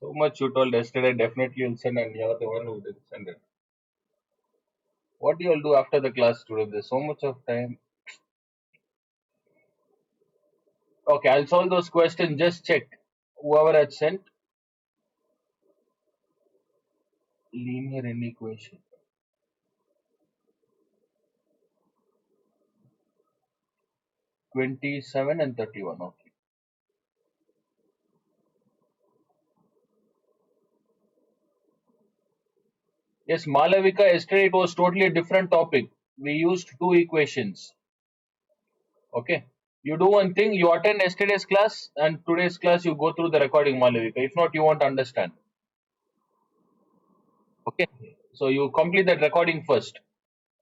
So much you told yesterday, definitely you'll send, and you're the one who didn't send it. What do you'll do after the class today? There's so much of time. Okay, I'll solve those questions. Just check. Whoever had sent linear inequation. 27 and 31. Okay. Yes, Malavika, yesterday it was totally a different topic. We used two equations. Okay. You do one thing, you attend yesterday's class and today's class you go through the recording, Malavika. If not, you won't understand. Okay. So you complete that recording first.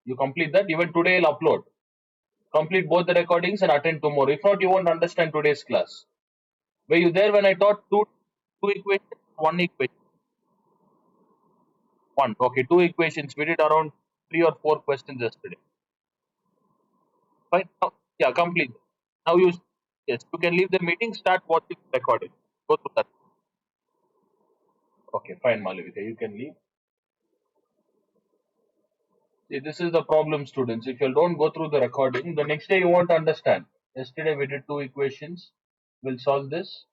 You complete that. Even today I'll upload. Complete both the recordings and attend tomorrow. If not, you won't understand today's class. Were you there when I taught two equations, one equation? One. Okay, two equations. We did around three or four questions yesterday. Fine. Now, yeah, complete. Now you yes, you can leave the meeting, start watching the recording. Go through that. Okay, fine, Malavika. You can leave. See, this is the problem, students. If you don't go through the recording, the next day you won't understand. Yesterday we did two equations. We'll solve this.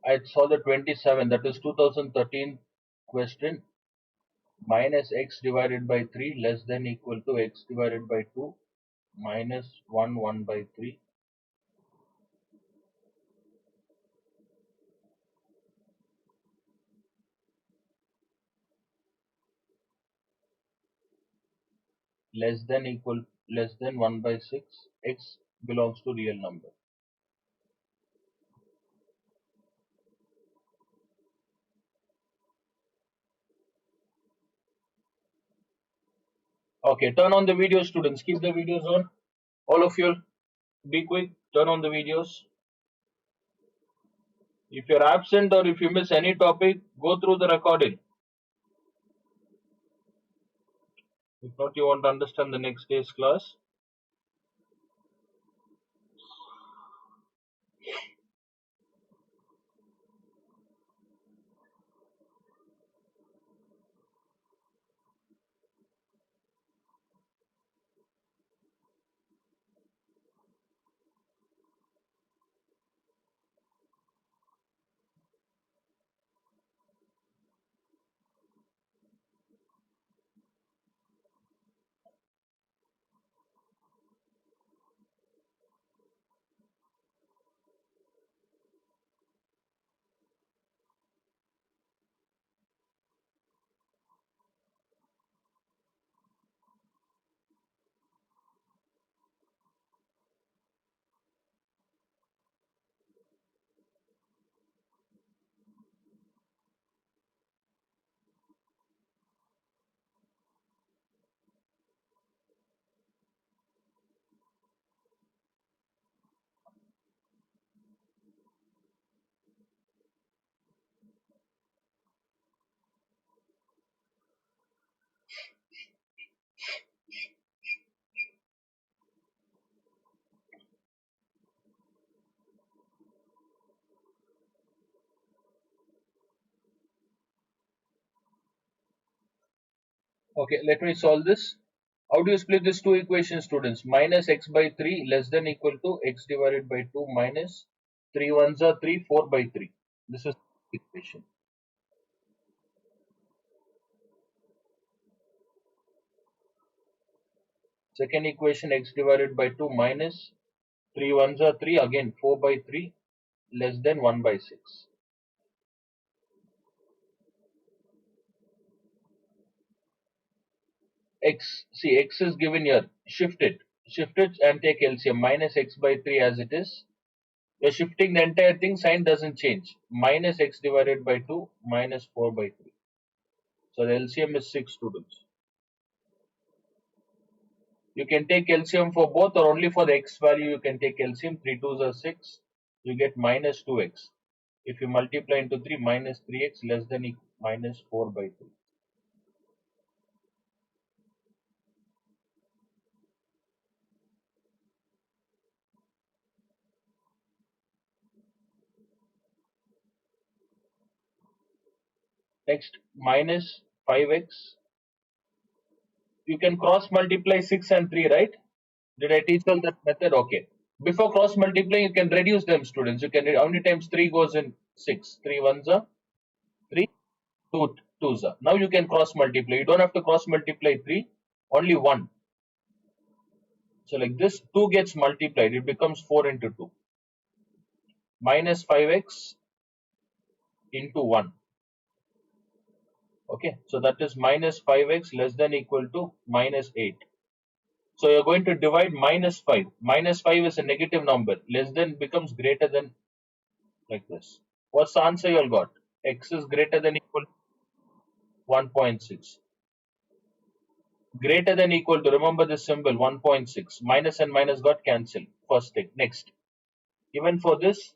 I saw the 27, that is 2013 question. Minus x divided by 3 less than equal to x divided by 2 minus 1 by 3 less than 1 by 6. X belongs to real number. Okay, turn on the video, students. Keep the videos on. All of you, be quick. Turn on the videos. If you're absent or if you miss any topic, go through the recording. If not, you won't understand the next day's class. Okay, let me solve this. How do you split these two equations, students? Minus x by 3 less than equal to x divided by 2 minus 3 ones are 3, 4 by 3. This is the equation. Second equation, x divided by 2 minus 3 ones are 3, again 4 by 3 less than 1 by 6. X, see, x is given here. Shift it and take LCM. Minus x by 3 as it is. You're shifting the entire thing, sign doesn't change. Minus x divided by 2 minus 4 by 3. So the LCM is 6, students. You can take LCM for both or only for the x value you can take LCM. 3 2s are 6. You get minus 2x. If you multiply into 3, minus 3x less than minus 4 by 3. Next, minus 5x. You can cross multiply 6 and 3, right? Did I teach all that method? Okay. Before cross multiplying, you can reduce them, students. You can, how many times 3 goes in 6? 3 ones are 3, 2 twos are. Now you can cross multiply. You don't have to cross multiply 3, only 1. So like this, 2 gets multiplied. It becomes 4 into 2. Minus 5x into 1. Okay. So that is minus 5x less than equal to minus 8. So you're going to divide minus 5. Minus 5 is a negative number. Less than becomes greater than, like this. What's the answer you all got? X is greater than equal to 1.6. Greater than equal to, remember this symbol 1.6. Minus and minus got cancelled. First thing. Next. Even for this,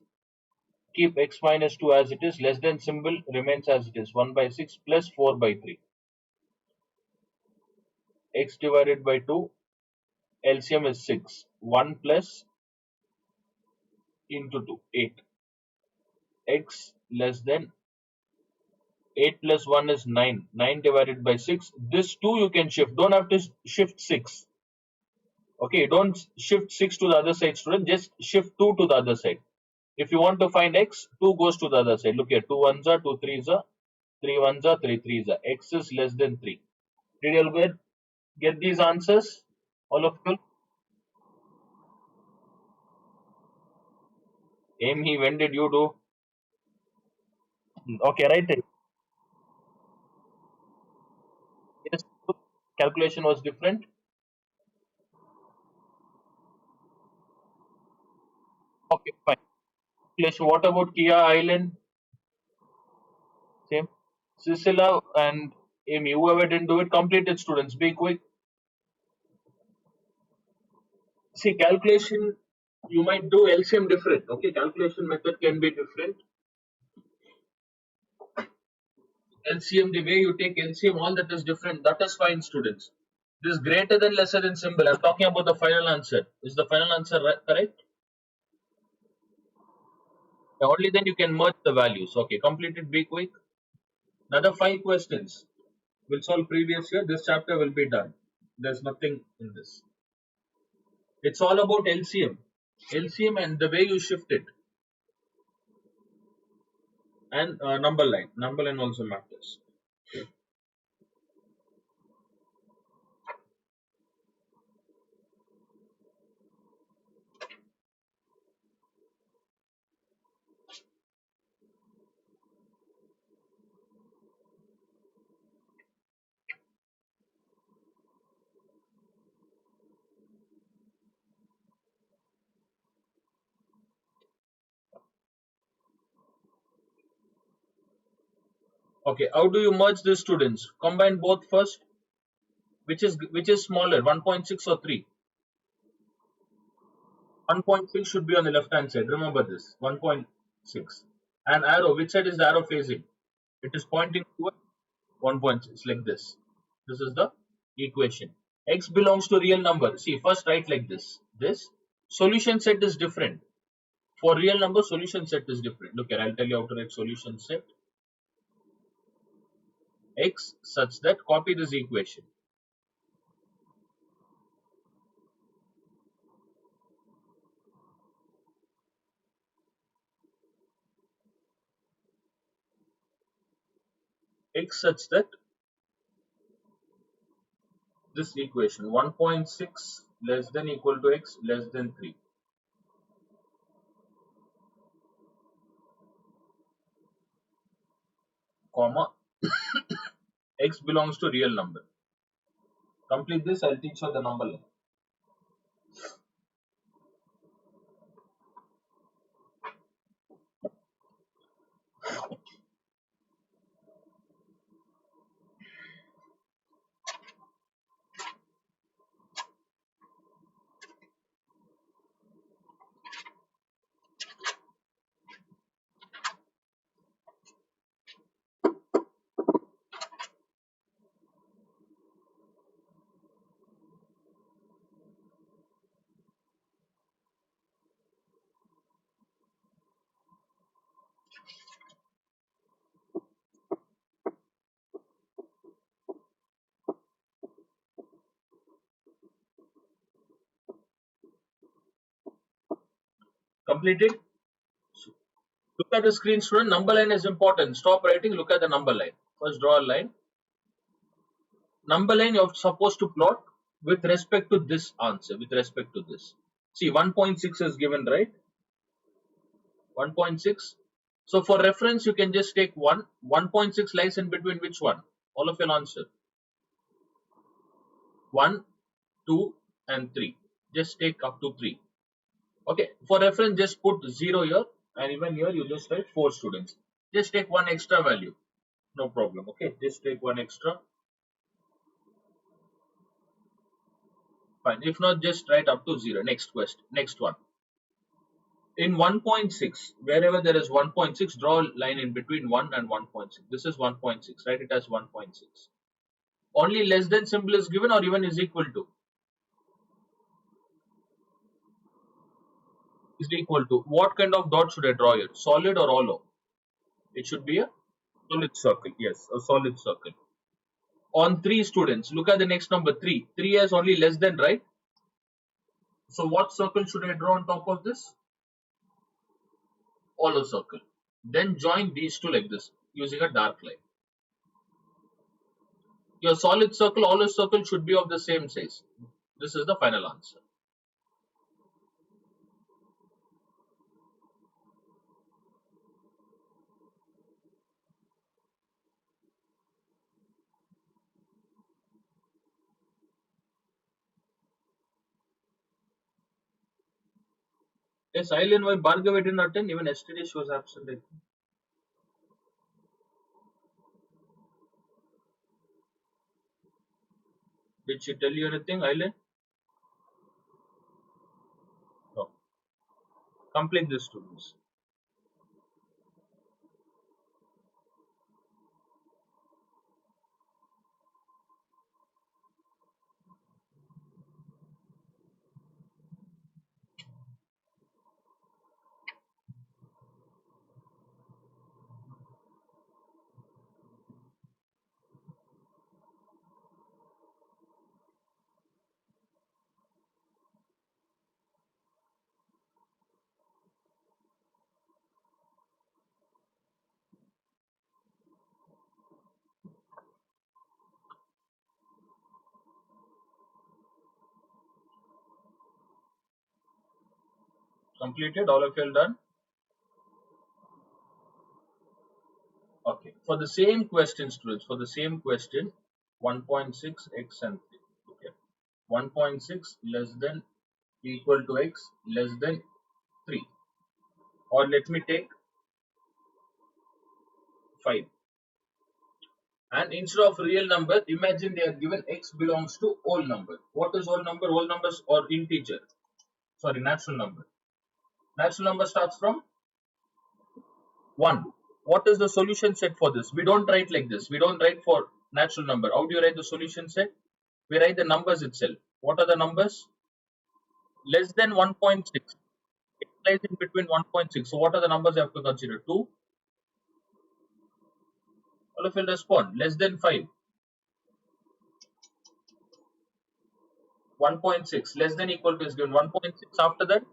keep x minus 2 as it is. Less than symbol remains as it is. 1 by 6 plus 4 by 3. X divided by 2. LCM is 6. 1 plus into 2. 8. X less than 8 plus 1 is 9. 9 divided by 6. This 2 you can shift. Don't have to shift 6. Okay, don't shift 6 to the other side, student. Just shift 2 to the other side. If you want to find x, 2 goes to the other side. Look here, 2 ones are, 2 threes are, 3 ones are, 3 threes are. X is less than 3. Did you all get these answers? All of you? Amy, when did you do? Okay, right. Yes, calculation was different. Okay, fine. Calculation. What about Kia Island? Same. Cecilia and Amy, whoever didn't do it, completed students. Be quick. See, calculation, you might do LCM different. Okay, calculation method can be different. LCM, the way you take LCM, all that is different. That is fine, students. This greater than lesser than symbol. I'm talking about the final answer. Is the final answer correct? Yeah, only then you can merge the values. Okay, completed. Be quick. Another 5 questions. We'll solve previous year. This chapter will be done. There's nothing in this. It's all about LCM. LCM and the way you shift it. And number line. Number line also matters. Okay, how do you merge the students? Combine both first. Which is smaller, 1.6 or 3? 1.6 should be on the left hand side. Remember this. 1.6. And arrow. Which side is the arrow facing? It is pointing towards 1.6, like this. This is the equation. X belongs to real number. See, first write like this. This solution set is different. For real number, solution set is different. Look here, I'll tell you how to write solution set. X such that, copy this equation. X such that this equation 1.6 less than equal to x less than 3, comma x belongs to real number. Complete this, I'll teach you the number line. Completed? So, look at the screen, student. Number line is important. Stop writing. Look at the number line. First, draw a line. Number line you're supposed to plot with respect to this answer. With respect to this. See, 1.6 is given, right? 1.6. So for reference, you can just take 1. 1.6 lies in between which one? All of your answer. 1, 2, and 3. Just take up to 3. Okay. For reference, just put 0 here, and even here you just write 4 students. Just take one extra value. No problem. Okay. Just take one extra. Fine. If not, just write up to 0. Next question. Next one. In 1.6, wherever there is 1.6, draw a line in between 1 and 1.6. This is 1.6. Write it as 1.6. Only less than symbol is given, or even is equal to? Is equal to. What kind of dot should I draw here? Solid or hollow? It should be a solid circle. Yes, a solid circle. On 3 students, look at the next number 3. 3 has only less than, right? So what circle should I draw on top of this? Hollow circle. Then join these two like this using a dark line. Your solid circle, hollow circle should be of the same size. This is the final answer. Yes, Eileen, why Bhargav didn't attend? Even yesterday she was absent. I think. Did she tell you anything, Eileen? No. Complete this students. Completed? All of you are done? Okay. For the same question, students, for the same question, 1.6 x and 3. Okay. 1.6 less than equal to x less than 3. Or let me take 5. And instead of real number, imagine they are given x belongs to whole number. What is whole number? Whole numbers or integer. Sorry, natural number. Natural number starts from 1. What is the solution set for this? We don't write like this. We don't write for natural number. How do you write the solution set? We write the numbers itself. What are the numbers? Less than 1.6. It lies in between 1.6. So what are the numbers you have to consider? 2. All of you will respond. Less than 5. 1.6. Less than equal to is given. 1.6 after that?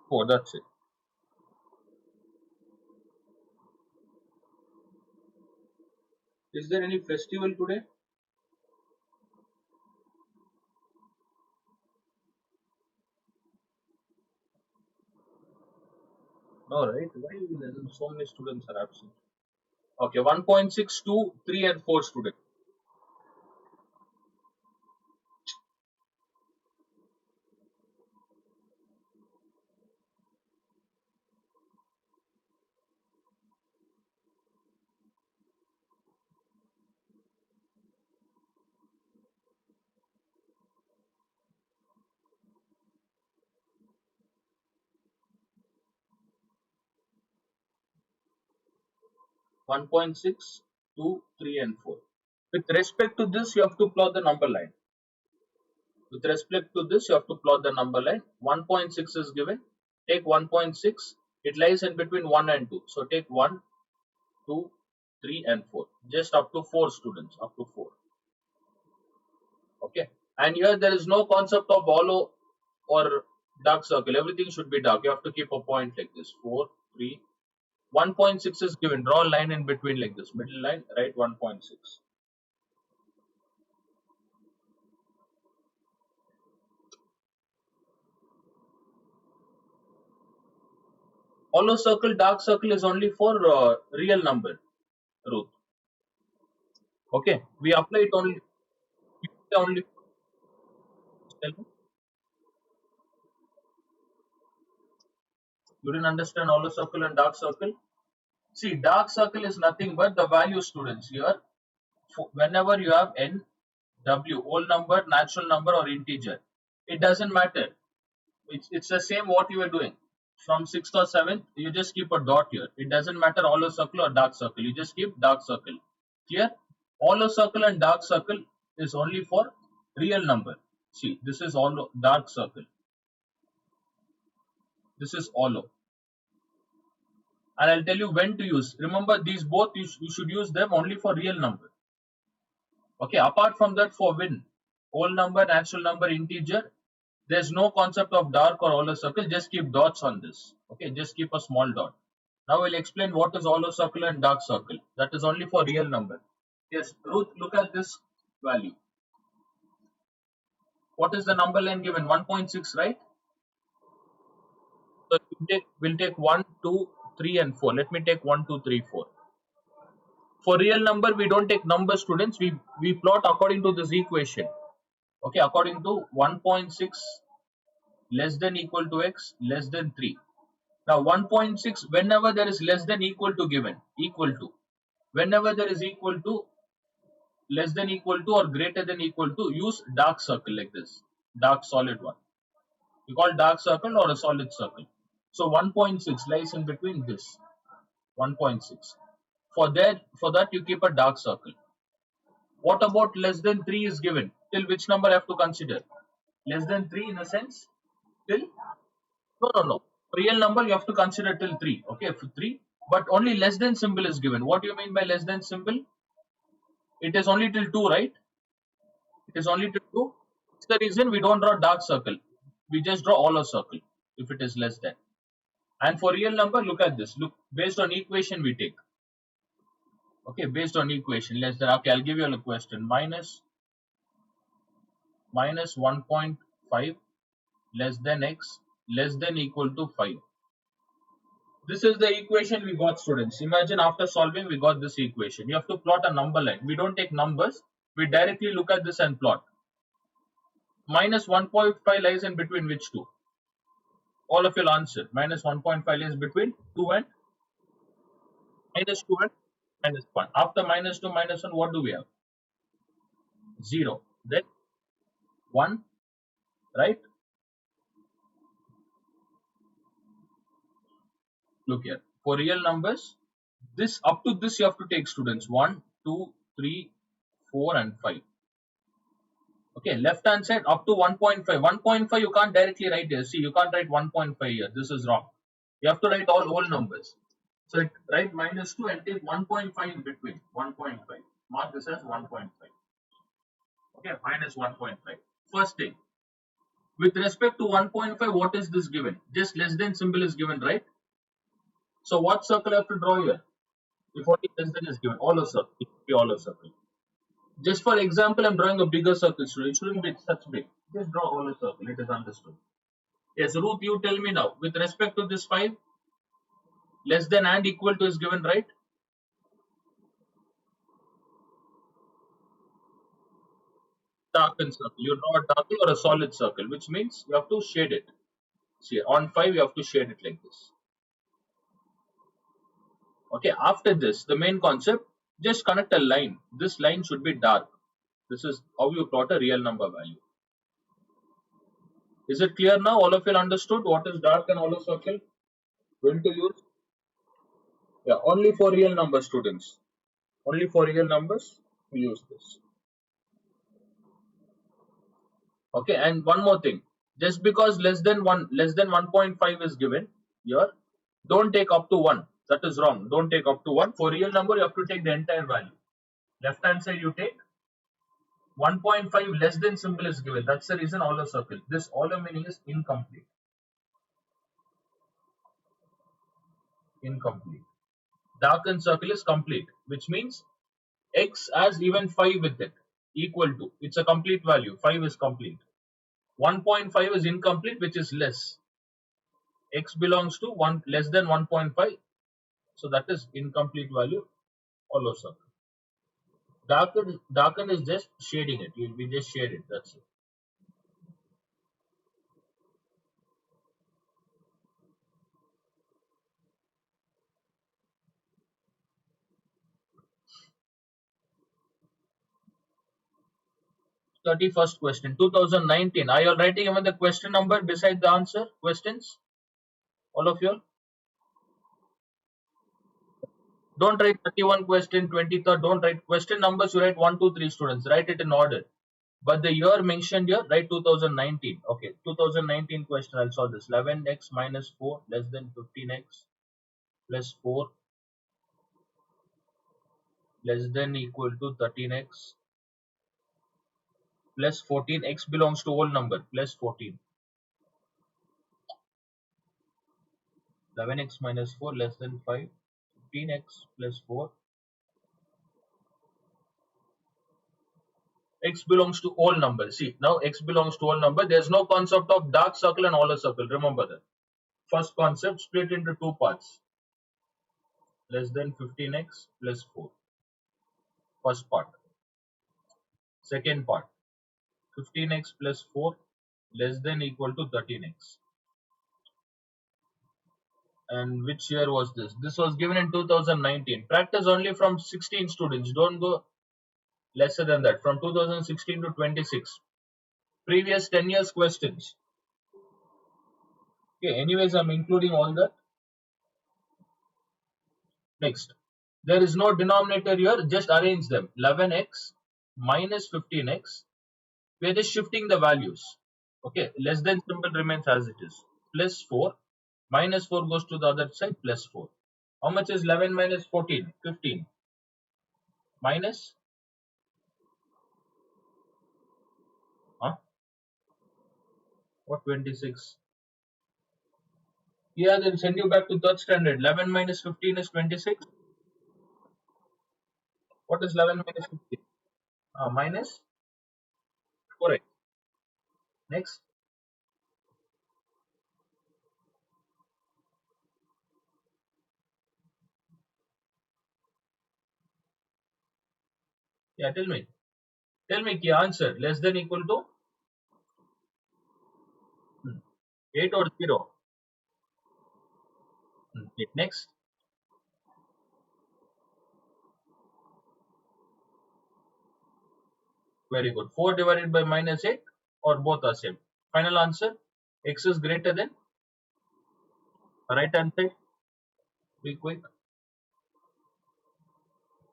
4. That's it. Is there any festival today? No, right? Why so many students are absent? Okay, 1.6, 2, 3 and 4 students. 1.6, 2, 3 and 4. With respect to this, you have to plot the number line. With respect to this, you have to plot the number line. 1.6 is given. Take 1.6. It lies in between 1 and 2. So take 1, 2, 3 and 4. Just up to 4 students. Up to 4. Okay. And here there is no concept of hollow or Dark circle. Everything should be dark. You have to keep a point like this. 4, 3. 1.6 is given. Draw a line in between like this. Middle line, right? 1.6. Hollow circle, dark circle is only for real number, Ruth. Okay. We apply it only. Tell me. You didn't understand hollow circle and dark circle? See, dark circle is nothing but the value, students. Here, whenever you have n, w, whole number, natural number, or integer, it doesn't matter. It's the same what you are doing. From 6th or 7th, you just keep a dot here. It doesn't matter hollow circle or dark circle. You just keep dark circle. Clear? Hollow circle and dark circle is only for real number. See, this is hollow dark circle. This is hollow. And I'll tell you when to use. Remember, these both you should use them only for real number. Okay, apart from that, for win, whole number, natural number, integer, there's no concept of dark or hollow circle. Just keep dots on this. Okay, just keep a small dot. Now we'll explain what is hollow circle and dark circle. That is only for real number. Yes, Ruth, look at this value. What is the number line given? 1.6, right? So we'll take 1, 2, 3, and 4. Let me take 1, 2, 3, 4. For real number, we don't take number, students. We plot according to this equation. Okay, according to 1.6 less than equal to x less than 3. Now 1.6, whenever there is less than equal to given, equal to, whenever there is equal to, less than equal to, or greater than equal to, use dark circle like this, dark solid one. We call dark circle or a solid circle. So 1.6 lies in between this 1.6. For that you keep a dark circle. What about less than 3 is given? Till which number I have to consider? Less than 3 in a sense? Till? No, no, no. Real number you have to consider till 3. Okay, for 3. But only less than symbol is given. What do you mean by less than symbol? It is only till 2, right? It is only till 2. That's the reason we don't draw dark circle. We just draw hollow circle if it is less than. And for real number, look at this. Look, based on equation we take. Okay, based on equation, less than. Okay, I'll give you a question. Minus 1.5 less than x less than equal to 5. This is the equation we got, students. Imagine after solving we got this equation. You have to plot a number line. We don't take numbers. We directly look at this and plot. Minus 1.5 lies in between which two? All of you will answer. Minus 1.5 lies between 2 and minus 2 and minus 1. After minus 2, minus 1, what do we have? 0. Then 1, right? Look here. For real numbers, this up to this you have to take, students. 1, 2, 3, 4, and 5. Okay, left hand side up to 1.5. 1.5 you can't directly write here. See, you can't write 1.5 here. This is wrong. You have to write all whole numbers. So write minus 2 and take 1.5 in between. 1.5. Mark this as 1.5. Okay, minus 1.5. First thing. With respect to 1.5, what is this given? Just less than symbol is given, right? So what circle I have to draw here? If only less than is given, hollow circle. It will be hollow circle. Just for example, I'm drawing a bigger circle, so it shouldn't be such big. Just draw hollow circle. It is understood. Yes, Ruth, you tell me now. With respect to this 5, less than and equal to is given, right? Darken circle. You draw a darken or a solid circle, which means you have to shade it. See, on 5, you have to shade it like this. Okay, after this, the main concept, just connect a line. This line should be dark. This is how you plot a real number value. Is it clear now? All of you understood what is dark and hollow circle? When to use? Yeah, only for real number, students. Only for real numbers, we use this. Okay, and one more thing. Just because less than 1.5 is given here, don't take up to 1. That is wrong. Don't take up to 1. For real number, you have to take the entire value. Left hand side, you take 1.5 less than symbol is given. That's the reason hollow circle. This hollow meaning is incomplete. incomplete. Darkened circle is complete, which means x has even 5 with it, equal to. It's a complete value. 5 is complete. 1.5 is incomplete, which is less. X belongs to 1 less than 1.5, so that is incomplete value. Hollow circle. Darken is just shading it. We just shade it. That's it. 31st question, 2019. Are you all writing even the question number beside the answer? Questions? All of you? Don't write 31 question, 23rd. Don't write question numbers. You write 1, 2, 3 students. Write it in order. But the year mentioned here, write 2019. Okay, 2019 question. I'll solve this. 11x minus 4 less than 15x plus 4 less than equal to 13x plus 14. X belongs to whole number plus 14. 11x minus 4 less than 5. 15x plus 4. X belongs to all numbers. See, now x belongs to all number. There's no concept of dark circle and hollow circle. Remember that. First concept split into two parts. Less than 15x plus 4. First part. Second part. 15x plus 4 less than equal to 13x. And which year was this? This was given in 2019. Practice only from 16 students. Don't go lesser than that. From 2016 to 26. Previous 10 years questions. Okay, anyways, I'm including all that. Next. There is no denominator here. Just arrange them. 11x minus 15x. We are just shifting the values. Okay, less than symbol remains as it is. Plus 4. Minus 4 goes to the other side. Plus 4. How much is 11 minus 14? 15. Minus? Huh? What 26? Yeah, they'll send you back to third standard. 11 minus 15 is 26. What is 11 minus 15? Minus 4x. Next. Yeah, tell me. Tell me the answer. Less than equal to 8 or 0. Next. Very good. 4 divided by minus 8 or both are same. Final answer. X is greater than right hand side. Be quick.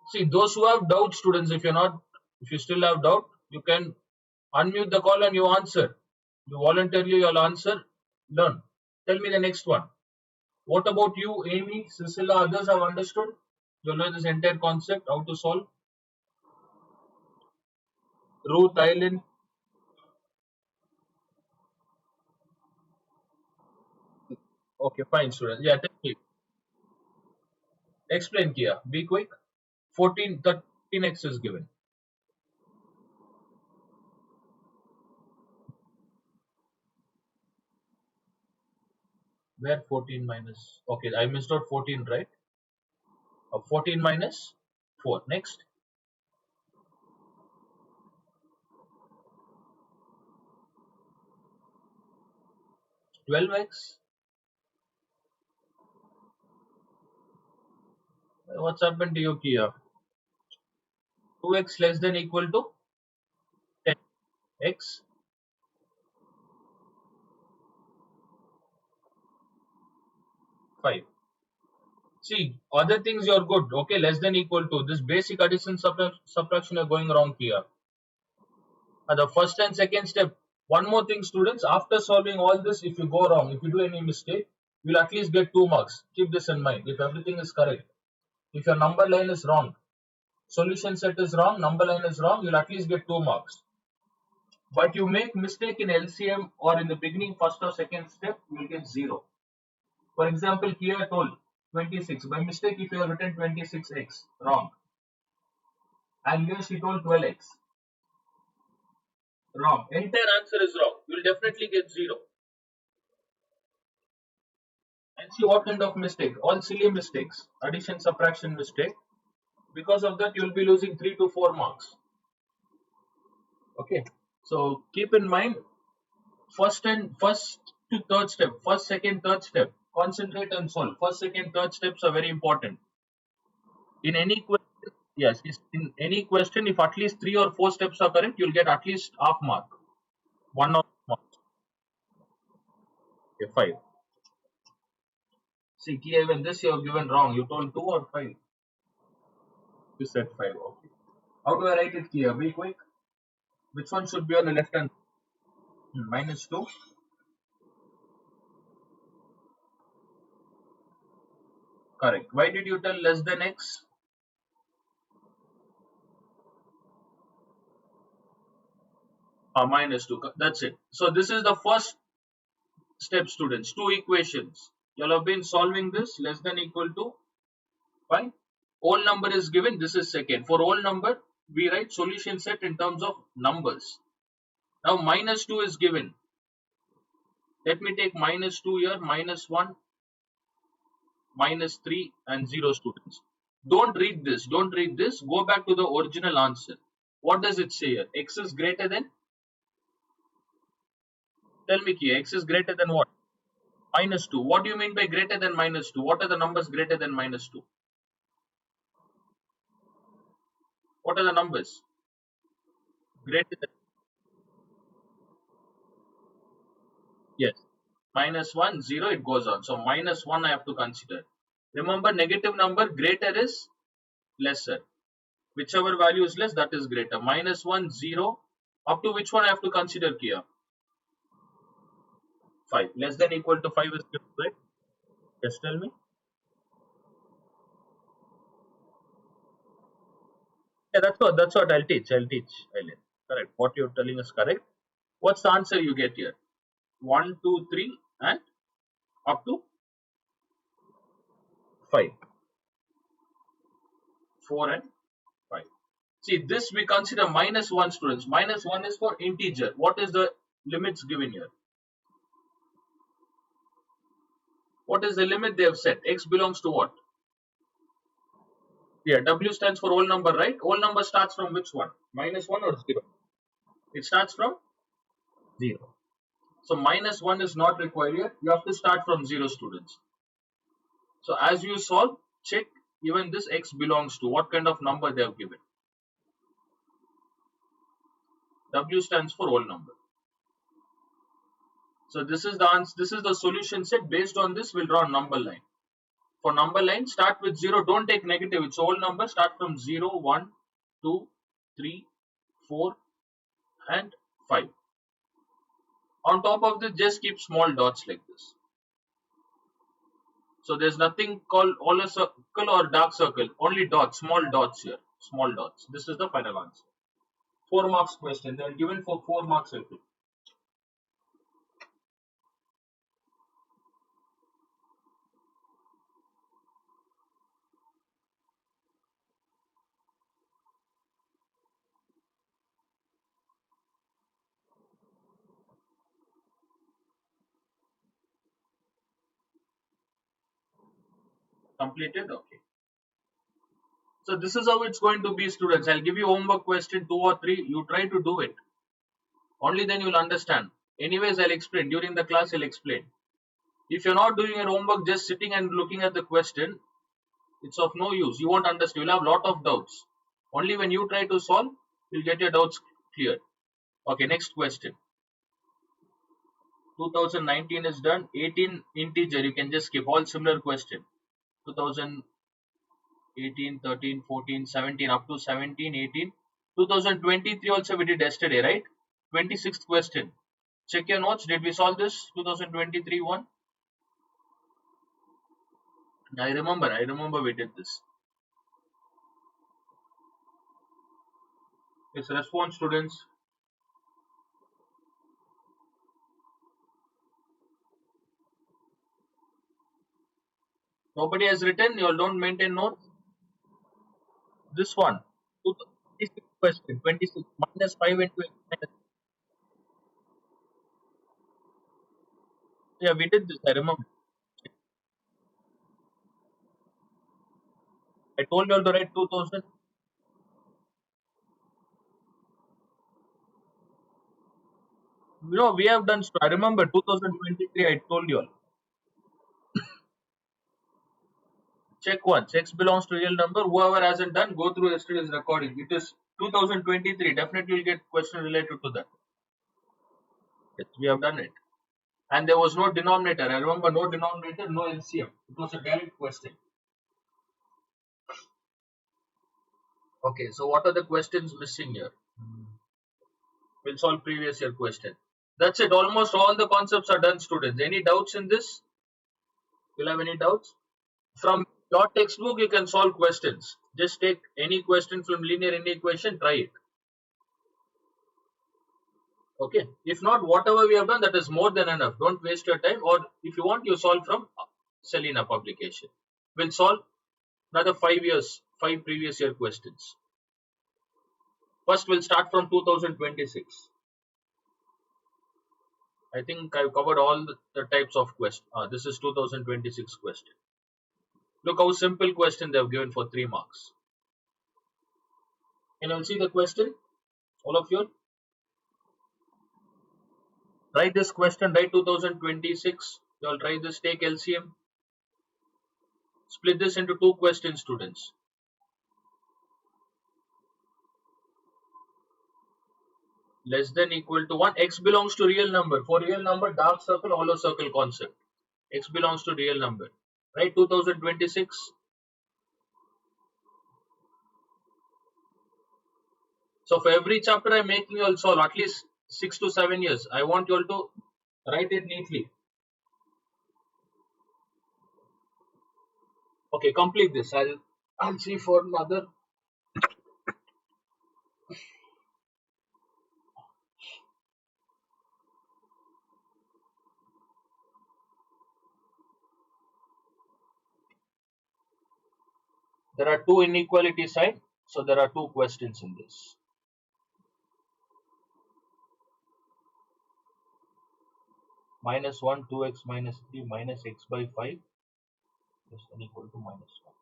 See, those who have doubt, students, if you still have doubt, you can unmute the call and you answer. You voluntarily, you'll answer. Learn. Tell me the next one. What about you, Amy, Cecilia, others have understood? You know this entire concept, how to solve? Ruth, Eileen. Okay, fine, students. Yeah, tell me. Explain, Kia. Be quick. 14, 13x is given. Where 14 minus? Okay, I missed out 14, right? 14 minus 4. Next. 12x. What's happened to you, Kia? 2x less than equal to 10. X 5. See, other things you're good. Okay, less than equal to. This basic addition subtraction are going wrong here. The first and second step. One more thing, students. After solving all this, if you go wrong, if you do any mistake, you'll at least get 2 marks. Keep this in mind. If everything is correct. If your number line is wrong, solution set is wrong, number line is wrong, you'll at least get 2 marks. But you make mistake in LCM or in the beginning, first or second step, you'll get 0. For example, here I told 26. By mistake, if you have written 26x, wrong. And here she told 12x, wrong. Entire answer is wrong. You will definitely get 0. And see what kind of mistake? All silly mistakes. Addition, subtraction mistake. Because of that, you will be losing 3 to 4 marks. Okay. So keep in mind, first to third step, first, second, third step. Concentrate and solve. First, second, third steps are very important. In any question, yes, in any question, if at least 3 or 4 steps are correct, you'll get at least half mark. 1 or 2 mark. Okay, 5. See, Kia, even this you have given wrong. You told 2 or 5. You said 5. Okay. How do I write it, Kia? Be quick. Which one should be on the left hand? -2. Correct. Why did you tell less than x? -2. That's it. So this is the first step, students. Two equations. You'll have been solving this less than equal to 5. Whole number is given. This is second. For whole number, we write solution set in terms of numbers. Now -2 is given. Let me take -2 here, -1, -3 and 0, students. Don't read this. Don't read this. Go back to the original answer. What does it say here? X is greater than? Tell me, Kia. X is greater than what? -2. What do you mean by greater than -2? What are the numbers greater than -2? What are the numbers? Greater than, yes. -1, 0, it goes on. So -1 I have to consider. Remember, negative number greater is lesser. Whichever value is less, that is greater. -1, 0. Up to which one I have to consider, Kia? 5. Less than equal to 5 is correct. Just tell me. Yeah, that's what I'll teach. Eileen. Correct. What you're telling is correct. What's the answer you get here? 1, 2, 3, and up to 5. 4 and 5. See, this we consider -1, students. -1 is for integer. What is the limits given here? What is the limit they have set? X belongs to what? Yeah, W stands for whole number, right? Whole number starts from which one? -1 or 0? It starts from 0. So -1 is not required here. You have to start from 0, students. So as you solve, check even this X belongs to what kind of number they have given. W stands for whole number. So this is the answer. This is the solution set. Based on this, we'll draw a number line. For number line, start with 0. Don't take negative. It's whole number. Start from 0, 1, 2, 3, 4, and 5. On top of this, just keep small dots like this. So there's nothing called all a circle or dark circle. Only dots, small dots here. Small dots. This is the final answer. 4 marks question. They are given for 4 marks, I think. Completed? Okay. So this is how it's going to be, students. I'll give you homework question 2 or 3. You try to do it. Only then you'll understand. Anyways, I'll explain. During the class, I'll explain. If you're not doing your homework, just sitting and looking at the question, it's of no use. You won't understand. You'll have a lot of doubts. Only when you try to solve, you'll get your doubts cleared. Okay, next question. 2019 is done. 18 integer, you can just skip. All similar question. 2018, 13, 14, 17, up to 17, 18. 2023 also we did yesterday, right? 26th question. Check your notes. Did we solve this 2023 one? I remember we did this. It's response, students. Nobody has written. You all don't maintain notes. This one, 26 question, 26 minus 5 into x minus. Yeah, we did this. I remember. I told you all to write 2000. We have done. I remember 2023. I told you all. Check once. X belongs to real number. Whoever hasn't done, go through yesterday's recording. It is 2023. Definitely, you'll get question related to that. Yes, we have done it. And there was no denominator. I remember no denominator, no LCM. It was a direct question. Okay, so what are the questions missing here? We'll solve previous year question. That's it. Almost all the concepts are done, students. Any doubts in this? Will have any doubts? From your textbook, you can solve questions. Just take any question from linear inequation, try it. Okay. If not, whatever we have done, that is more than enough. Don't waste your time. Or if you want, you solve from Selena publication. We'll solve another 5 years, 5 previous year questions. First, we'll start from 2026. I think I've covered all the types of questions. This is 2026 question. Look how simple question they have given for 3 marks. Can you see the question? All of you? Write this question, write 2026. You all try this, take LCM. Split this into 2 questions, students. Less than equal to 1. X belongs to real number. For real number, dark circle, hollow circle concept. X belongs to real number. Right, 2026. So for every chapter I'm making you all solve at least 6 to 7 years. I want you all to write it neatly. Okay, complete this. I'll see for another. There are 2 inequality sign, so there are 2 questions in this. Minus 1, 2x minus 3 minus x by 5 is unequal to minus 1.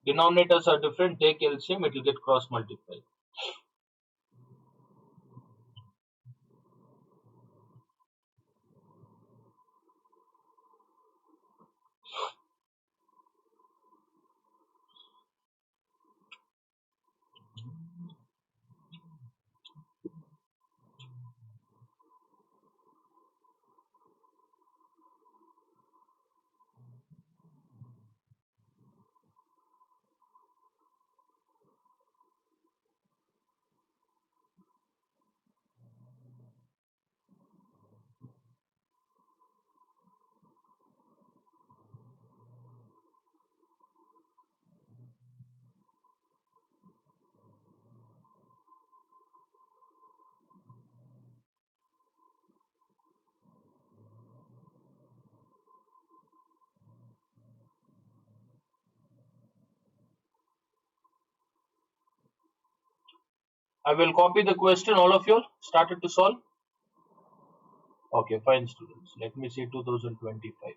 Denominators are different, take LCM, it will get cross multiplied. I will copy the question, all of you started to solve. Okay, fine students. Let me see 2025.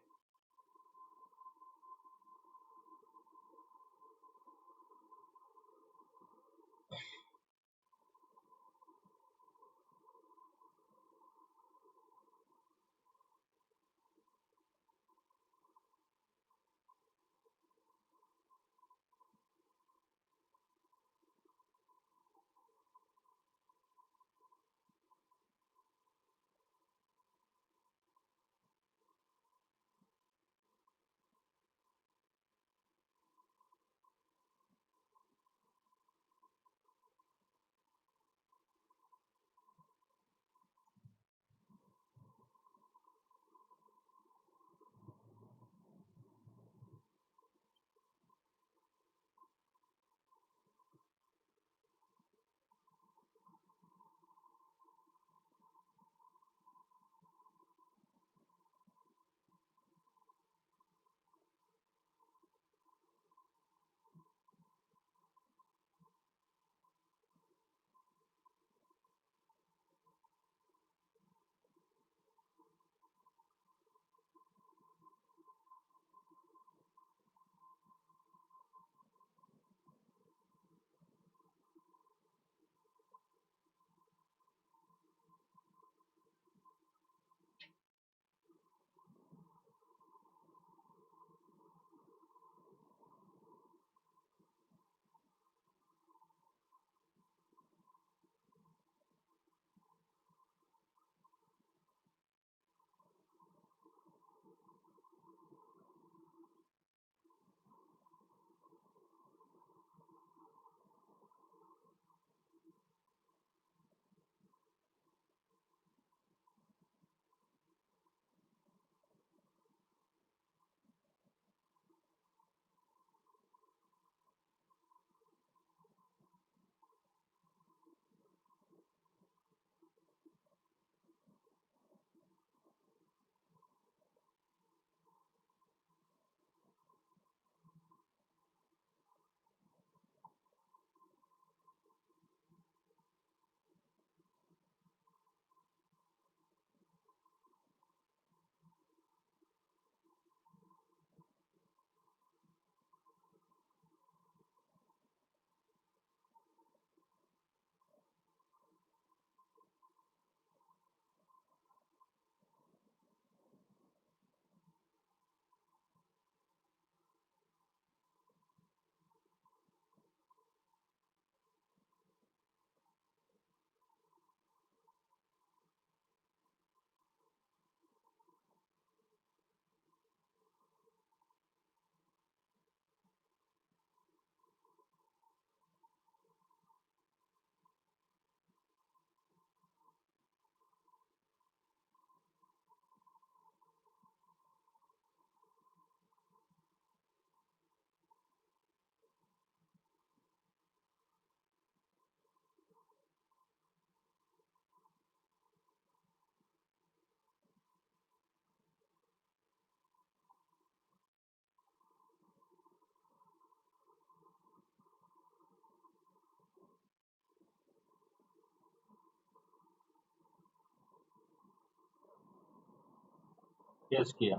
Yes, Kia.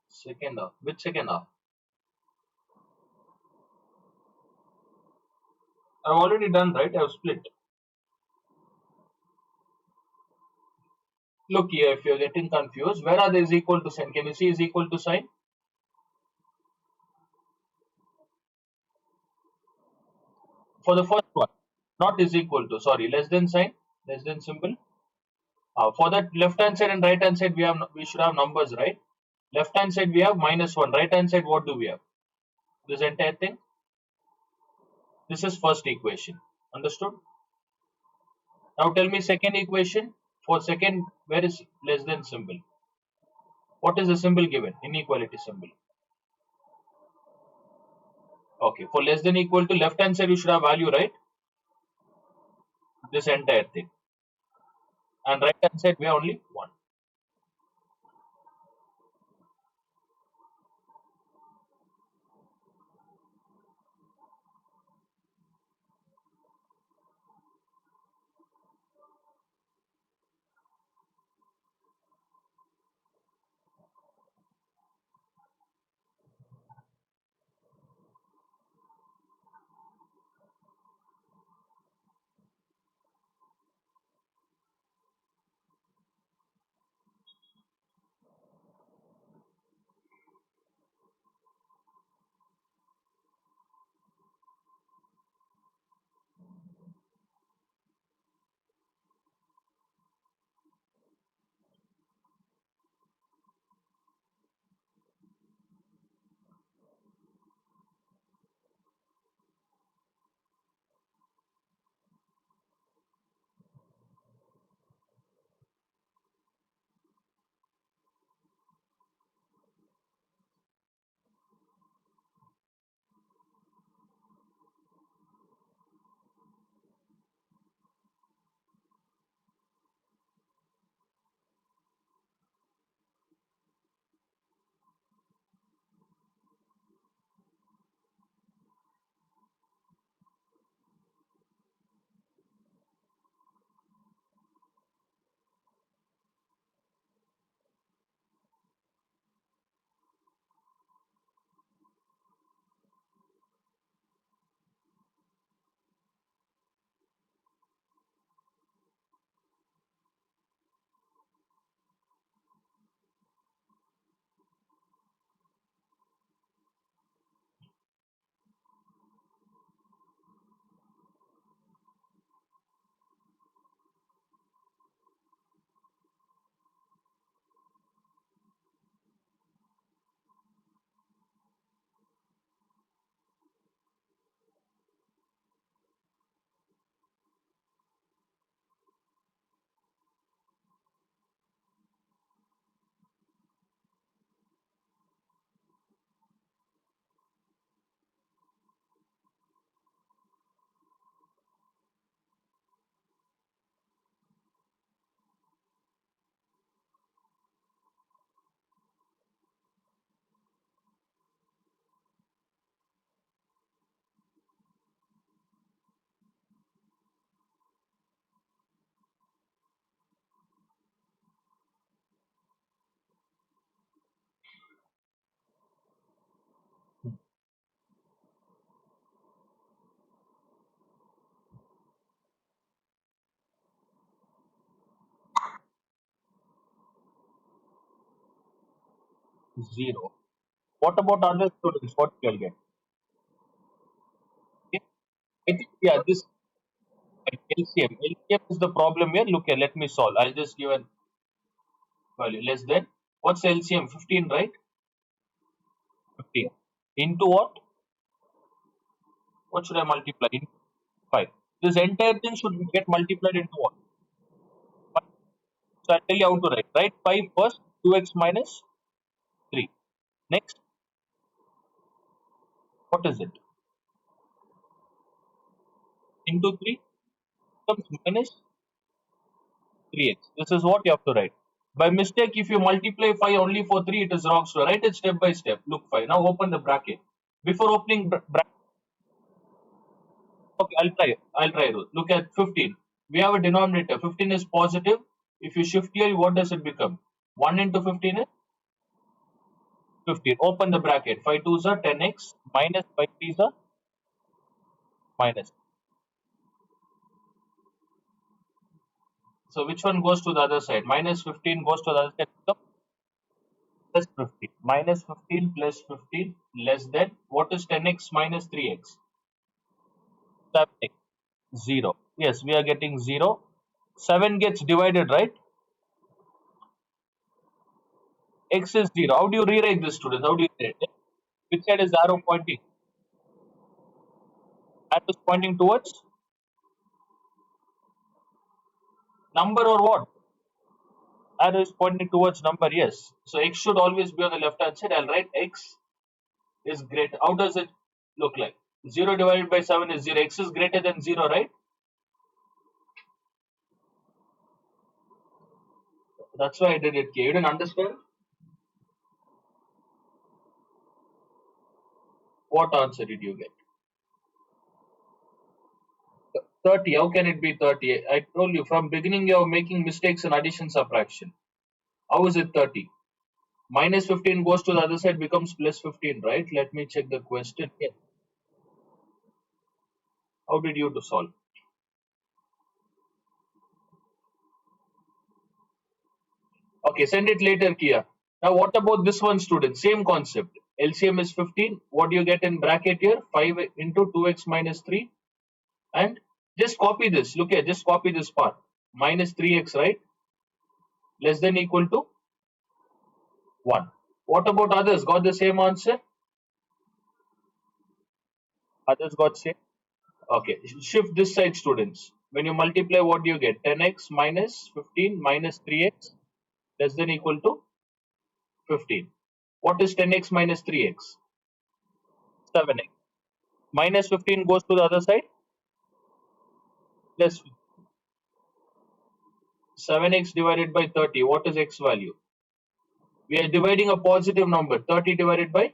Second half. Which second half? I've already done, right? I've split. Look here, if you're getting confused, where are they is equal to sign? Can you see is equal to sign? For the first one, not is equal to, sorry, less than sign, less than symbol. For that left hand side and right hand side, we should have numbers, right? Left hand side we have -1. Right hand side, what do we have? This entire thing. This is first equation. Understood? Now tell me second equation. For second, where is less than symbol? What is the symbol given? Inequality symbol. Okay. For less than equal to left hand side, we should have value, right? This entire thing. And right hand side, we have only one. Zero. What about other students? What they'll get? Okay. I think, yeah, this LCM. LCM is the problem here. Look here, let me solve. I'll just give a value less than. What's LCM? 15, right? 15. Into what? What should I multiply? Into 5. This entire thing should get multiplied into what? 5. So I'll tell you how to write. Write 5 first, 2x minus 3. Next, what is it? Into 3 becomes minus 3x. This is what you have to write. By mistake, if you multiply 5 only for 3, it is wrong. So write it step by step. Look, 5. Now open the bracket. Before opening bracket, Okay, I'll try. Look at 15. We have a denominator. 15 is positive. If you shift here, what does it become? 1 into 15 is 15. Open the bracket. 5 2s are 10x minus 5 3s are minus. So which one goes to the other side? Minus 15 goes to the other side. Become plus 15. Minus 15 plus 15 less than. What is 10x minus 3x? 7x. 0. Yes, we are getting 0. 7 gets divided, right? X is 0. How do you rewrite this, students? How do you rewrite it? Which side is the arrow pointing? Arrow is pointing towards number or what? Arrow is pointing towards number, yes. So x should always be on the left hand side. I'll write x is greater. How does it look like? 0 divided by 7 is 0. X is greater than 0, right? That's why I did it here. You didn't understand? What answer did you get? 30. How can it be 30? I told you from beginning you're making mistakes in addition subtraction. How is it 30? Minus 15 goes to the other side, becomes plus 15, right? Let me check the question. Yes. How did you to solve? Okay, send it later, Kia. Now, what about this one, student? Same concept. LCM is 15. What do you get in bracket here? 5 into 2x minus 3. And just copy this. Look here, just copy this part. Minus 3x, right? Less than equal to 1. What about others? Got the same answer? Others got same? Okay, shift this side, students. When you multiply, what do you get? 10x minus 15 minus 3x less than equal to 15. What is 10x minus 3x? 7x. Minus 15 goes to the other side. Plus 7x divided by 30. What is x value? We are dividing a positive number. 30 divided by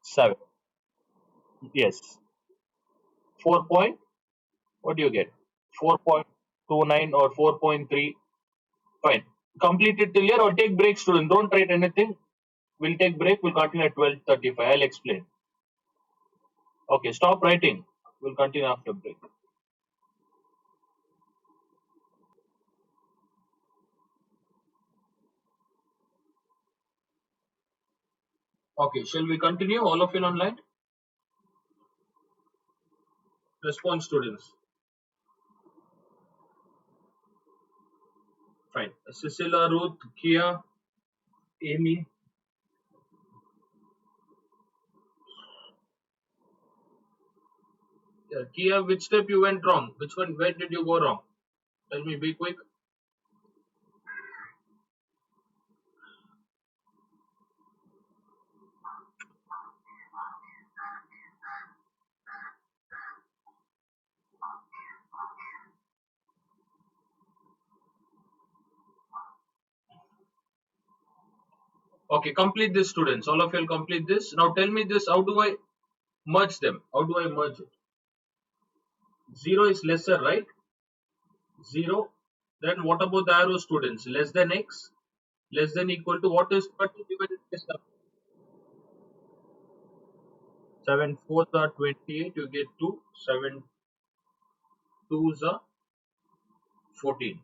7. Yes. 4 point. What do you get? 4.29 or 4.3. Fine. Complete it till here or take break, student. Don't write anything. We'll take break. We'll continue at 12:35. I'll explain. Okay, stop writing. We'll continue after break. Okay, shall we continue? All of you online? Response, students. Fine. Cecilia, Ruth, Kia, Amy. Kia, which step you went wrong? Which one? Where did you go wrong? Tell me. Be quick. Okay, complete this, students. All of you will complete this. Now tell me this. How do I merge them? How do I merge it? 0 is lesser, right? 0. Then what about the arrow, students? Less than x? Less than equal to what is 30 divided by 7? 7 4s are 28. You get 2. 7 2s are 14.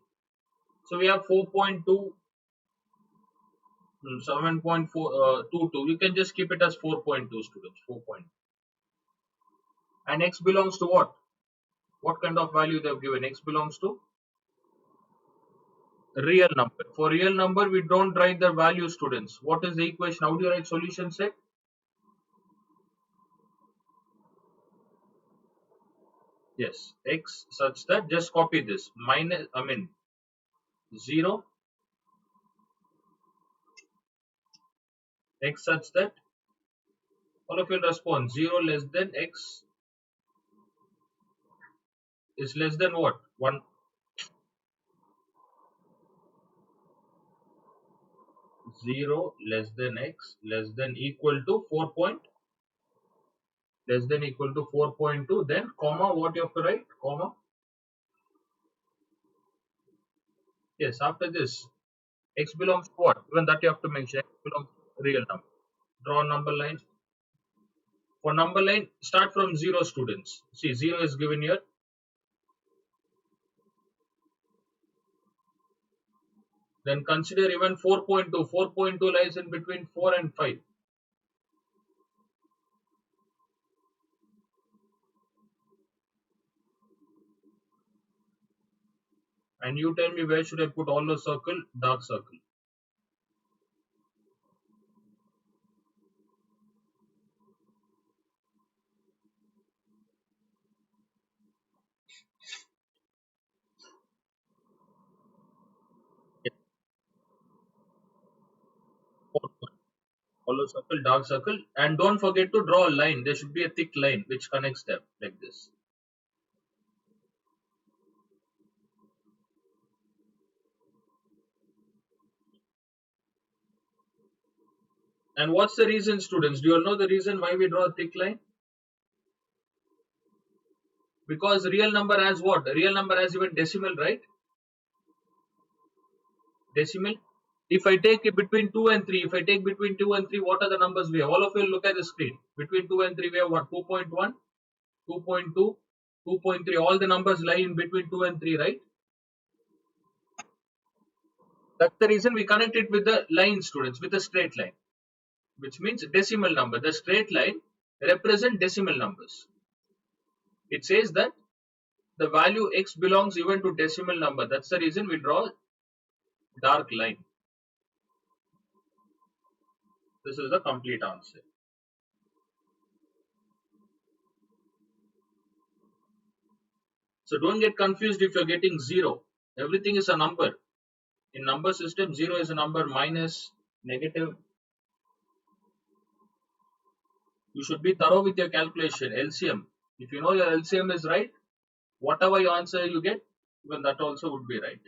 So we have 4.2, 7.422. You can just keep it as 4.2, students. 4. And x belongs to what? What kind of value they have given? X belongs to real number. For real number, we don't write the value, students. What is the equation? How do you write solution set? Yes, x such that just copy this minus. 0 x such that all of you respond 0 less than x is less than what? 1. 0 less than x less than equal to 4. less than equal to 4.2, then comma, what you have to write? Comma. Yes, after this, x belongs to what? Even that you have to mention. X belongs to real number. Draw a number line. For number line, start from 0, students. See, 0 is given here. Then consider even 4.2. 4.2 lies in between 4 and 5. And you tell me, where should I put all the circle? Dark circle. Yes, follow circle, dark circle. And don't forget to draw a line. There should be a thick line which connects them like this. And what's the reason, students? Do you all know the reason why we draw a thick line? Because real number has what? Real number has even decimal, right? Decimal. If I take it between 2 and 3, if I take between 2 and 3, what are the numbers we have? All of you look at the screen. Between 2 and 3, we have what? 2.1, 2.2, 2.3. All the numbers lie in between 2 and 3, right? That's the reason we connect it with the line, students, with a straight line, which means decimal number. The straight line represent decimal numbers. It says that the value x belongs even to decimal number. That's the reason we draw dark line. This is the complete answer. So don't get confused if you're getting 0. Everything is a number. In number system, 0 is a number, minus, negative. You should be thorough with your calculation. LCM. If you know your LCM is right, whatever your answer you get, even that also would be right.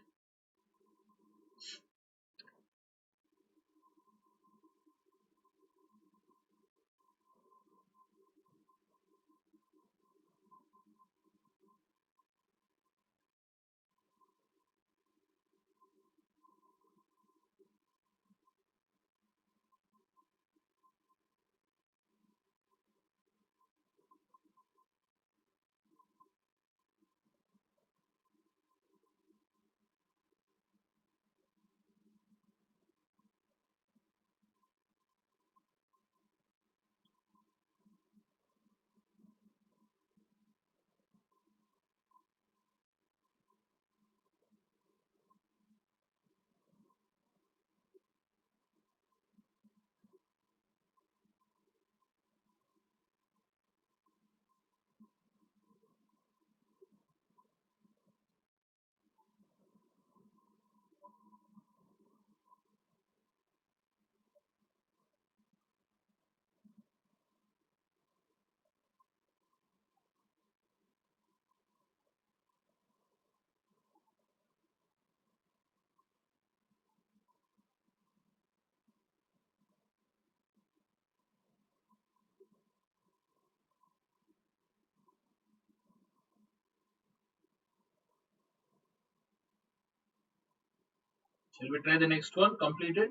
Shall we try the next one? Complete it.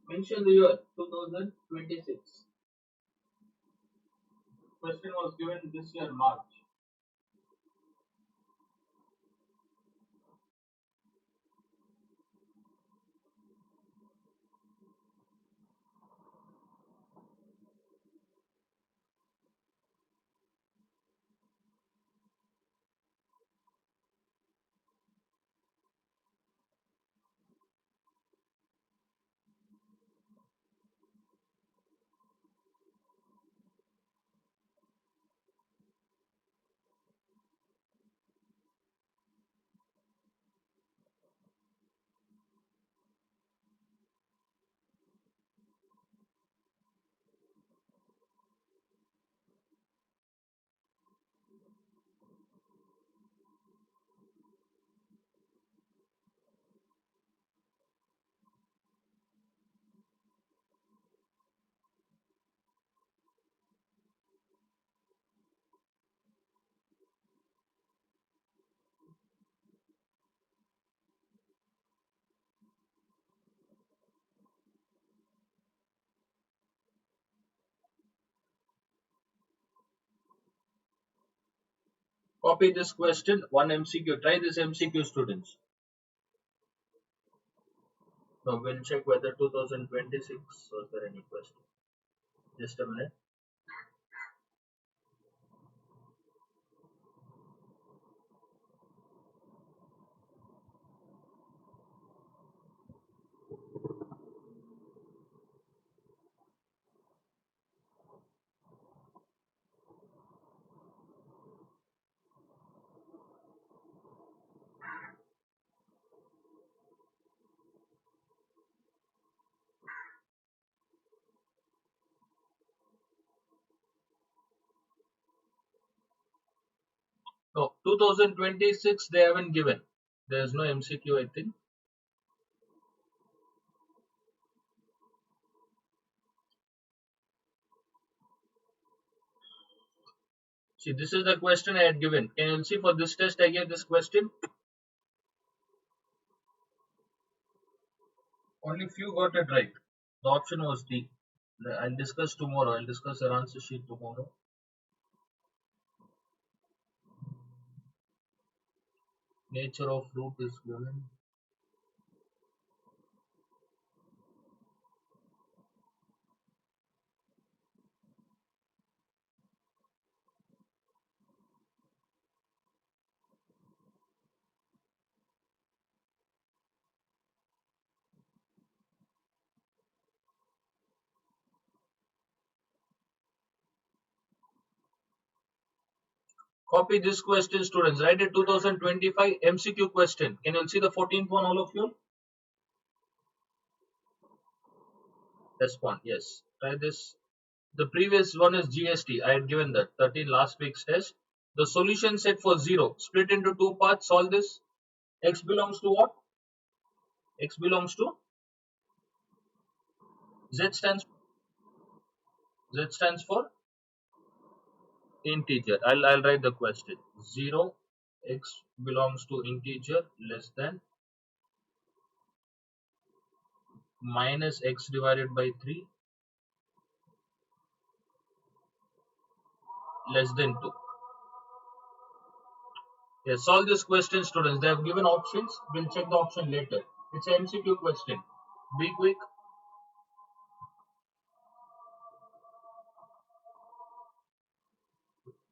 Mention the year 2026. Question was given this year, March. Copy this question, one MCQ. Try this MCQ, students. Now we'll check whether 2026 was there any question. Just a minute. No, 2026 they haven't given. There is no MCQ, I think. See, this is the question I had given. Can you see for this test I gave this question? Only few got it right. The option was D. I'll discuss tomorrow. I'll discuss the answer sheet tomorrow. Nature of fruit is given. Copy this question, students. Write it 2025 MCQ question. Can you see the 14th one, all of you? Respond. Yes. Try this. The previous one is GST. I had given that 13 last week's test. The solution set for 0. Split into two parts. Solve this. X belongs to what? X belongs to Z stands for integer. I'll write the question. 0 x belongs to integer less than minus x divided by 3 less than 2. Yes, solve this question, students. They have given options. We'll check the option later. It's an MCQ question. Be quick.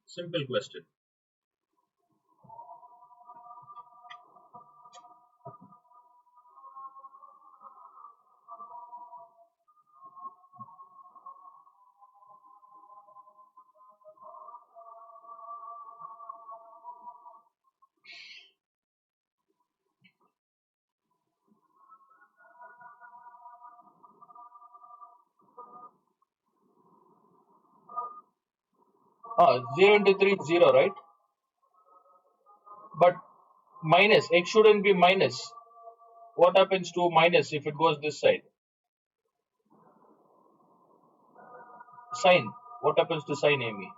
Simple question. Ah, 0 into 3 is 0, right? But minus, x shouldn't be minus. What happens to minus if it goes this side? Sign. What happens to sign, Amy?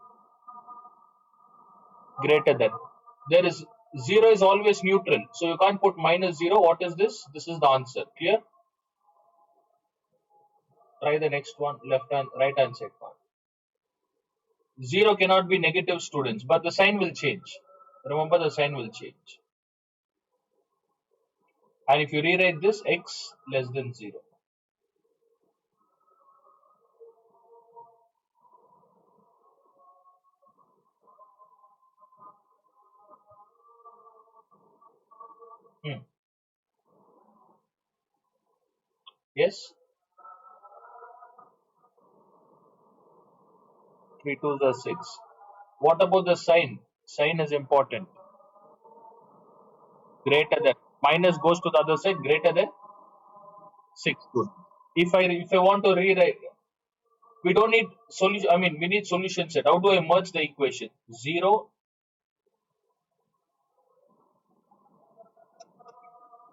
Greater than. There is 0 is always neutral. So you can't put minus 0. What is this? This is the answer. Clear? Try the next one, left hand, right hand side part. 0 cannot be negative, students, but the sign will change. Remember, the sign will change. And if you rewrite this, x less than 0. Yes? 3 2s are 6. What about the sign? Sign is important. Greater than. Minus goes to the other side, greater than 6. Good. If I want to rewrite, we don't need solution. I mean, we need solution set. How do I merge the equation? 0.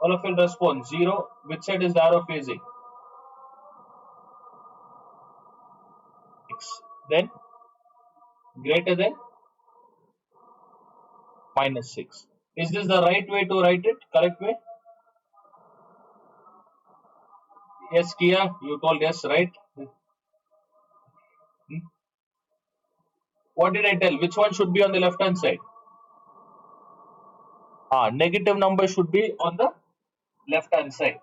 All of you respond. 0. Which side is the arrow facing? X. Then greater than minus 6. Is this the right way to write it? Correct way? Yes, Kia, you told yes, right? Hmm. What did I tell? Which one should be on the left hand side? Negative number should be on the left hand side.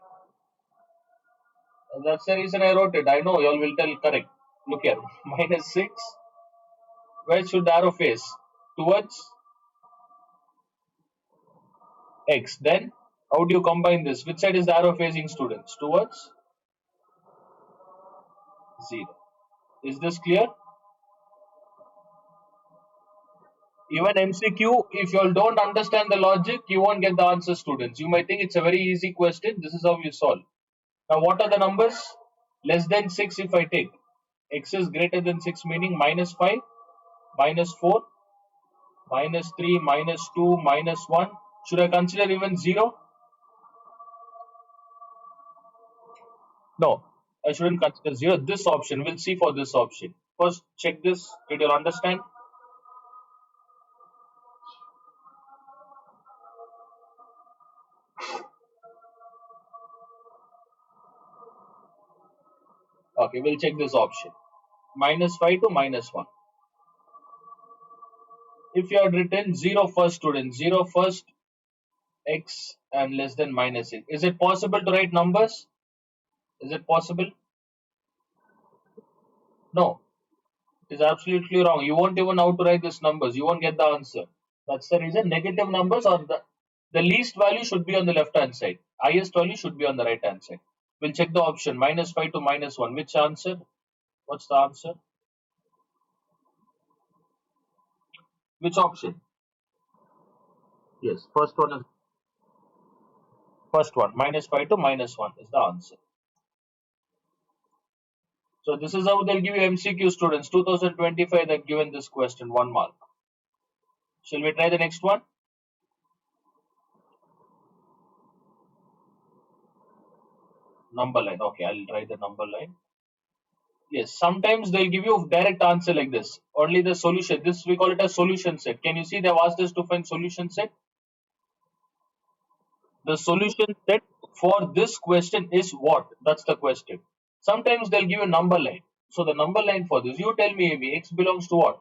That's the reason I wrote it. I know you all will tell correct. Look here, minus 6. Where should the arrow face? Towards x. Then, how do you combine this? Which side is the arrow facing, students? Towards 0. Is this clear? Even MCQ, if you all don't understand the logic, you won't get the answer, students. You might think it's a very easy question. This is how you solve. Now, what are the numbers? Less than 6 if I take. X is greater than 6, meaning minus 5, minus 4, minus 3, minus 2, minus 1. Should I consider even 0? No, I shouldn't consider 0. This option, we'll see for this option. First, check this. Did you understand? Okay, we'll check this option. Minus 5 to minus 1. If you had written 0 first, student, 0 first, x and less than minus 6. Is it possible to write numbers? Is it possible? No, it is absolutely wrong. You won't even know how to write these numbers. You won't get the answer. That's the reason negative numbers or the least value should be on the left hand side. Highest value should be on the right hand side. We'll check the option minus 5 to minus 1. Which answer? What's the answer? Which option? Yes, first one is first one. Minus 5 to minus 1 is the answer. So this is how they'll give you MCQ, students. 2025 they've given this question 1 mark. Shall we try the next one? Number line. Okay, I'll try the number line. Yes, sometimes they'll give you direct answer like this. Only the solution. This we call it a solution set. Can you see they've asked us to find solution set? The solution set for this question is what? That's the question. Sometimes they'll give you a number line. So the number line for this, you tell me, Amy, x belongs to what?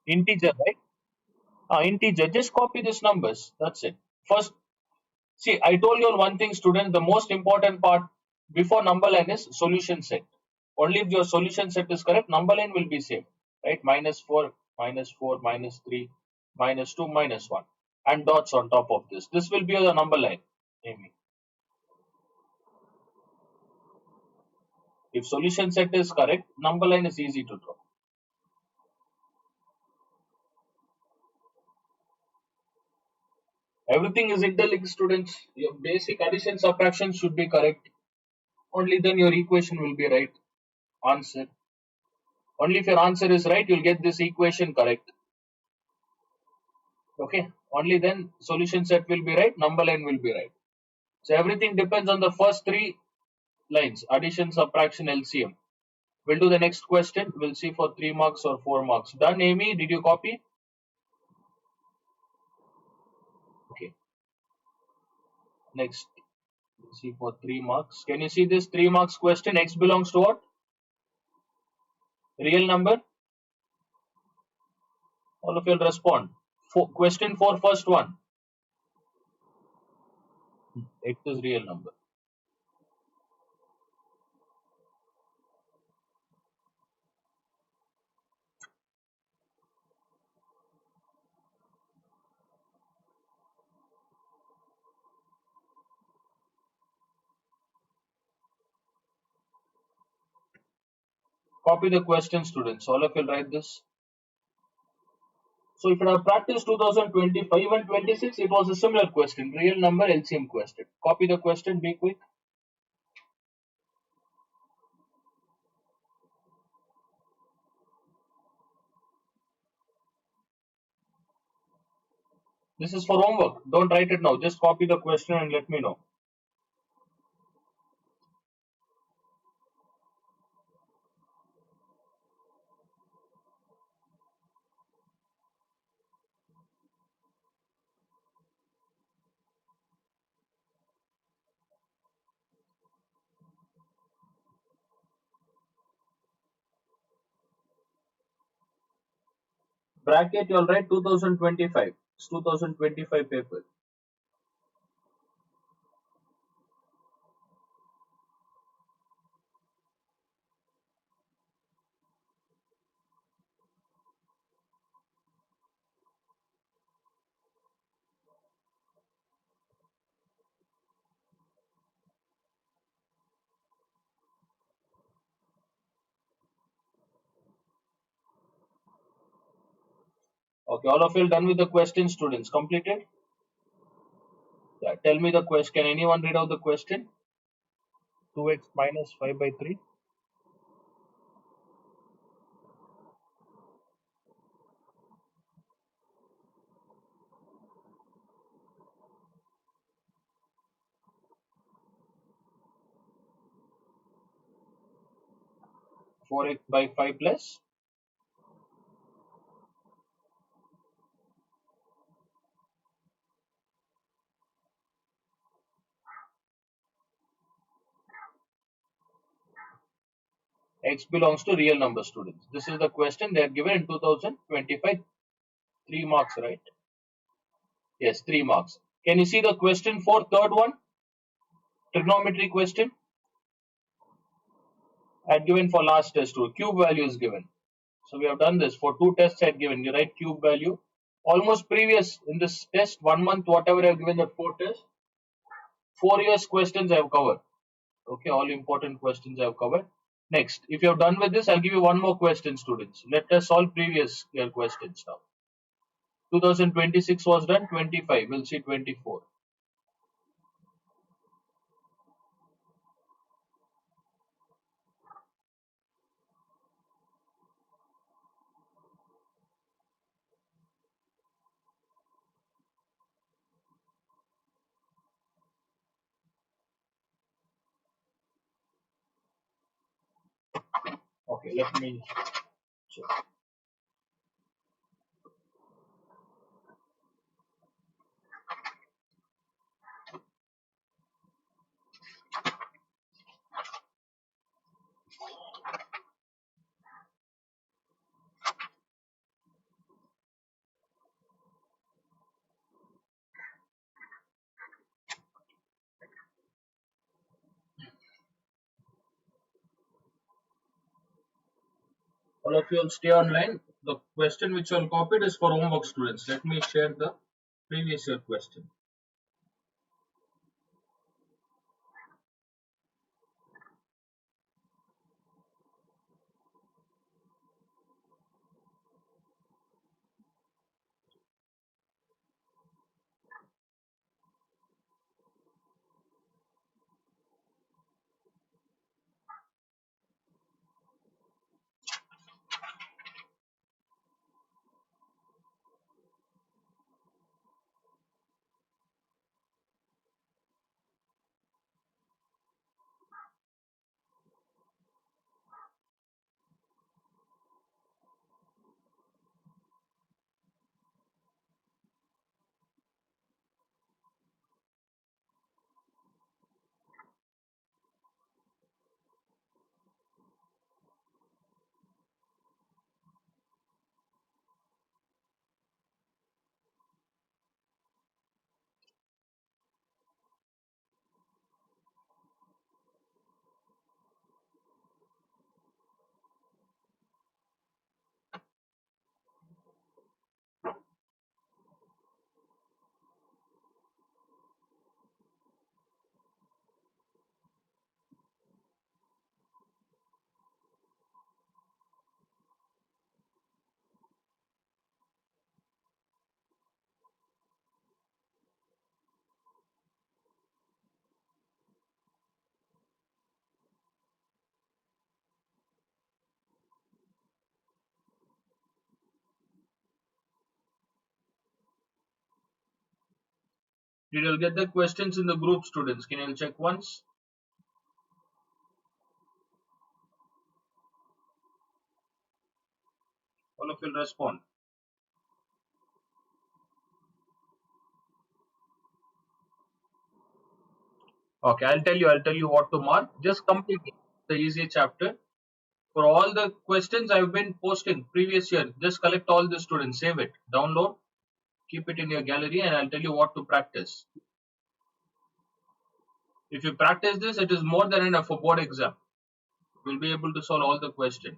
Integer, right? Integer. Just copy these numbers. That's it. First, see, I told you all one thing, students. The most important part before number line is solution set. Only if your solution set is correct, number line will be same, right? Minus 4, minus 4, minus 3, minus 2, minus 1, and dots on top of this. This will be the number line, Amy. If solution set is correct, number line is easy to draw. Everything is interlinked, students. Your basic addition subtraction should be correct. Only then your equation will be right. Answer. Only if your answer is right, you'll get this equation correct. Okay. Only then solution set will be right, number line will be right. So everything depends on the first three lines: addition, subtraction, LCM. We'll do the next question. We'll see for 3 marks or 4 marks. Done, Amy? Did you copy? Okay. Next. We'll see for 3 marks. Can you see this 3 marks question? X belongs to what? Real number? All of you will respond. Question 4, first one. X is real number. Copy the question, students. All of you will write this. So if you have practiced 2025 and 26, it was a similar question, real number LCM question. Copy the question, be quick. This is for homework. Don't write it now. Just copy the question and let me know. Bracket, you'll write 2025. It's 2025 paper. Okay, all of you done with the question, students? Completed? Yeah, tell me the question. Can anyone read out the question? 2x minus 5 by 3. 4x by 5 plus x belongs to real number, students. This is the question they are given in 2025. 3 marks, right? Yes, 3 marks. Can you see the question for third one? Trigonometry question. I had given for last test too. Cube value is given. So we have done this for 2 tests. I had given. You write cube value. Almost previous in this test, 1 month, whatever I have given the 4 tests, 4 years questions I have covered. Okay, all important questions I have covered. Next, if you have done with this, I'll give you one more question, students. Let us solve previous year questions now. 2026 was done, 25. We'll see 24. Okay, let me check. All of you will stay online. The question which I copied is for homework, students. Let me share the previous year question. Did you get the questions in the group, students? Can you check once? All of you will respond. Okay, I'll tell you what to mark. Just complete it, the easy chapter. For all the questions I've been posting previous year, just collect all the students, save it, download, Keep it in your gallery and I'll tell you what to practice. If you practice this, it is more than enough for board exam. You'll be able to solve all the questions.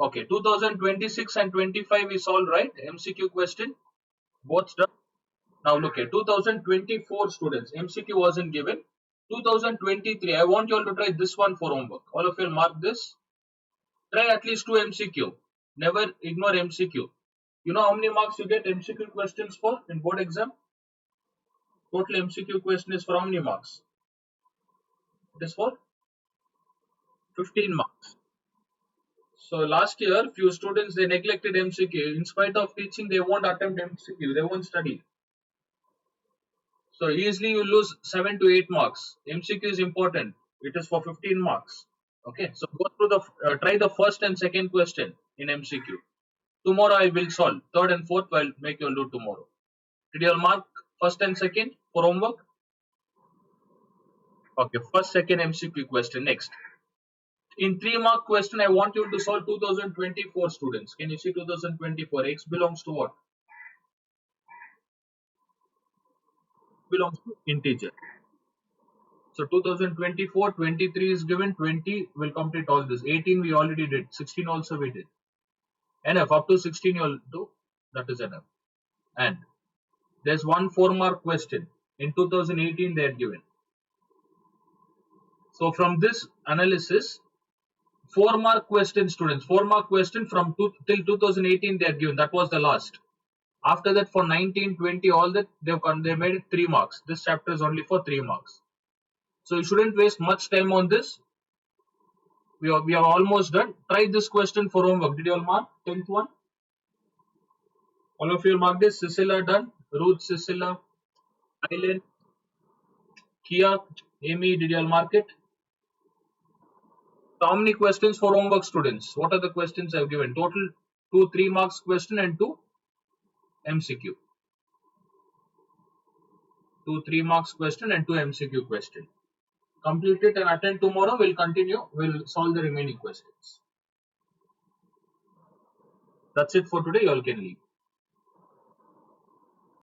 Okay, 2026 and 25 is all right. MCQ question, both done. Now look at 2024 students. MCQ wasn't given. 2023, I want you all to try this one for homework. All of you will mark this. Try at least 2 MCQ. Never ignore MCQ. You know how many marks you get MCQ questions for in board exam? Total MCQ question is for how many marks? It is for 15 marks. So last year, few students they neglected MCQ. In spite of teaching, they won't attempt MCQ. They won't study. So easily you lose 7 to 8 marks. MCQ is important. It is for 15 marks. Okay. So go through the try the first and second question in MCQ. Tomorrow I will solve. Third and fourth I'll make you all do tomorrow. Did you all mark first and second for homework? Okay. First, second MCQ question. Next. In 3 mark question, I want you to solve 2024 students. Can you see 2024? X belongs to what? Belongs to integer. So 2024, 23 is given, 20 will complete all this. 18 we already did, 16 also we did. Enough, up to 16 you'll do, that is enough. And there's one 4 mark question. In 2018 they are given. So from this analysis, 4 mark question students, 4 mark question from till 2018 they are given. That was the last. After that for 19, 20, all that they made it 3 marks. This chapter is only for 3 marks. So you shouldn't waste much time on this. We are almost done. Try this question for homework. Did you all mark 10th one? All of you mark this. Cecilia done. Ruth, Cecilia, Eileen, Kia, Amy. Did you all mark it? So how many questions for homework students? What are the questions I've given? Total 2 3 marks question and 2 MCQ. 2 3 marks question and 2 MCQ question. Complete it and attend tomorrow. We'll continue. We'll solve the remaining questions. That's it for today. You all can leave.